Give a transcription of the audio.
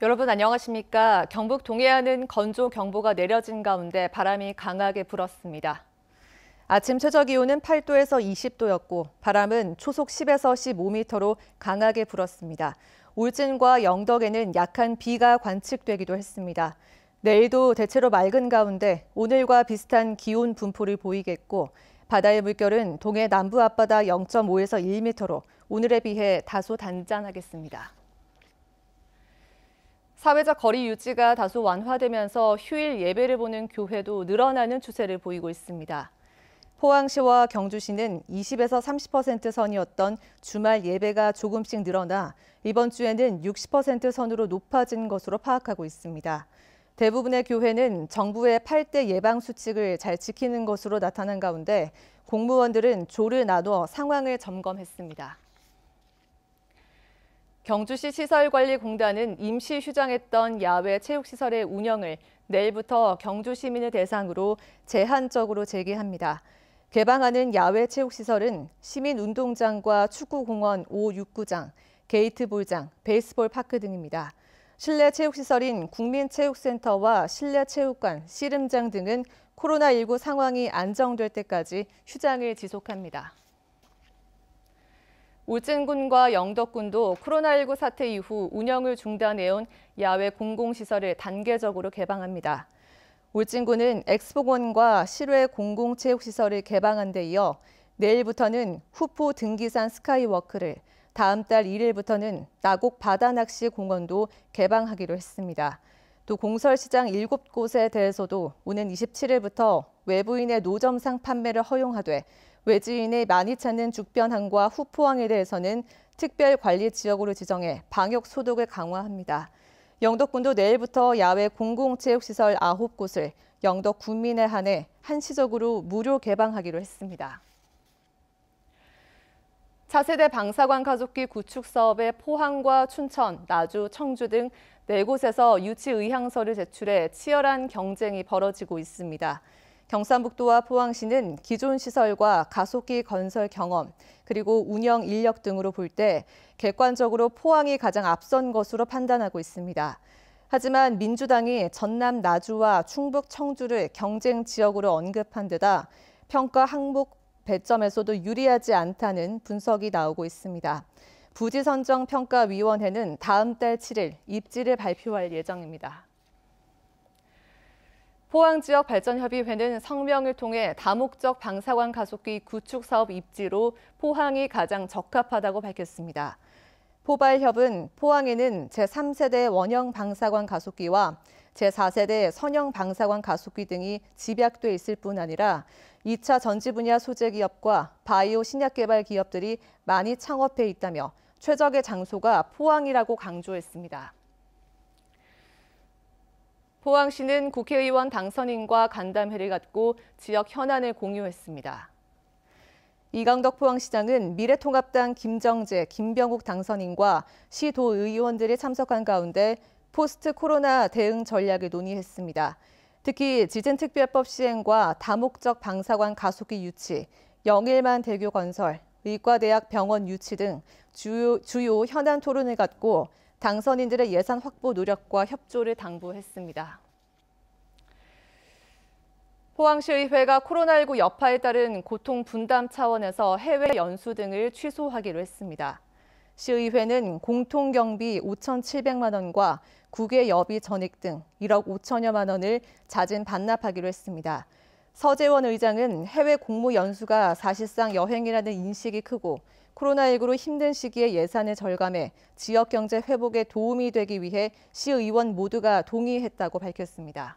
여러분 안녕하십니까? 경북 동해안은 건조경보가 내려진 가운데 바람이 강하게 불었습니다. 아침 최저기온은 8도에서 20도였고 바람은 초속 10에서 15m로 강하게 불었습니다. 울진과 영덕에는 약한 비가 관측되기도 했습니다. 내일도 대체로 맑은 가운데 오늘과 비슷한 기온 분포를 보이겠고 바다의 물결은 동해 남부 앞바다 0.5에서 1m로 오늘에 비해 다소 단단하겠습니다. 사회적 거리 유지가 다소 완화되면서 휴일 예배를 보는 교회도 늘어나는 추세를 보이고 있습니다. 포항시와 경주시는 20에서 30% 선이었던 주말 예배가 조금씩 늘어나 이번 주에는 60% 선으로 높아진 것으로 파악하고 있습니다. 대부분의 교회는 정부의 8대 예방 수칙을 잘 지키는 것으로 나타난 가운데 공무원들은 조를 나눠 상황을 점검했습니다. 경주시 시설관리공단은 임시 휴장했던 야외 체육시설의 운영을 내일부터 경주 시민을 대상으로 제한적으로 재개합니다. 개방하는 야외 체육시설은 시민운동장과 축구공원 5, 6구장, 게이트볼장, 베이스볼 파크 등입니다. 실내 체육시설인 국민체육센터와 실내체육관, 씨름장 등은 코로나19 상황이 안정될 때까지 휴장을 지속합니다. 울진군과 영덕군도 코로나19 사태 이후 운영을 중단해온 야외 공공시설을 단계적으로 개방합니다. 울진군은 엑스포원과 실외 공공체육시설을 개방한 데 이어 내일부터는 후포 등기산 스카이워크를, 다음 달 1일부터는 나곡 바다낚시 공원도 개방하기로 했습니다. 또 공설시장 7곳에 대해서도 오는 27일부터 외부인의 노점상 판매를 허용하되 외지인이 많이 찾는 죽변항과 후포항에 대해서는 특별관리지역으로 지정해 방역 소독을 강화합니다. 영덕군도 내일부터 야외 공공체육시설 9곳을 영덕 군민에 한해 한시적으로 무료 개방하기로 했습니다. 차세대 방사관 가속기 구축 사업에 포항과 춘천, 나주, 청주 등 4곳에서 유치 의향서를 제출해 치열한 경쟁이 벌어지고 있습니다. 경상북도와 포항시는 기존 시설과 가속기 건설 경험, 그리고 운영 인력 등으로 볼 때 객관적으로 포항이 가장 앞선 것으로 판단하고 있습니다. 하지만 민주당이 전남 나주와 충북 청주를 경쟁 지역으로 언급한 데다 평가 항목 배점에서도 유리하지 않다는 분석이 나오고 있습니다. 부지선정평가위원회는 다음 달 7일 입지를 발표할 예정입니다. 포항지역발전협의회는 성명을 통해 다목적 방사관 가속기 구축 사업 입지로 포항이 가장 적합하다고 밝혔습니다. 포발협은 포항에는 제3세대 원형 방사관 가속기와 제4세대 선형 방사관 가속기 등이 집약돼 있을 뿐 아니라 2차 전지 분야 소재 기업과 바이오 신약 개발 기업들이 많이 창업해 있다며 최적의 장소가 포항이라고 강조했습니다. 포항시는 국회의원 당선인과 간담회를 갖고 지역 현안을 공유했습니다. 이강덕 포항시장은 미래통합당 김정재, 김병욱 당선인과 시도의원들이 참석한 가운데 포스트 코로나 대응 전략을 논의했습니다. 특히 지진특별법 시행과 다목적 방사관 가속기 유치, 영일만 대교 건설, 의과대학 병원 유치 등 주요 현안 토론을 갖고 당선인들의 예산 확보 노력과 협조를 당부했습니다. 포항시의회가 코로나19 여파에 따른 고통 분담 차원에서 해외 연수 등을 취소하기로 했습니다. 시의회는 공통경비 5,700만 원과 국외 여비 전액 등 1억 5천여만 원을 자진 반납하기로 했습니다. 서재원 의장은 해외 공모 연수가 사실상 여행이라는 인식이 크고 코로나19로 힘든 시기에 예산을 절감해 지역 경제 회복에 도움이 되기 위해 시의원 모두가 동의했다고 밝혔습니다.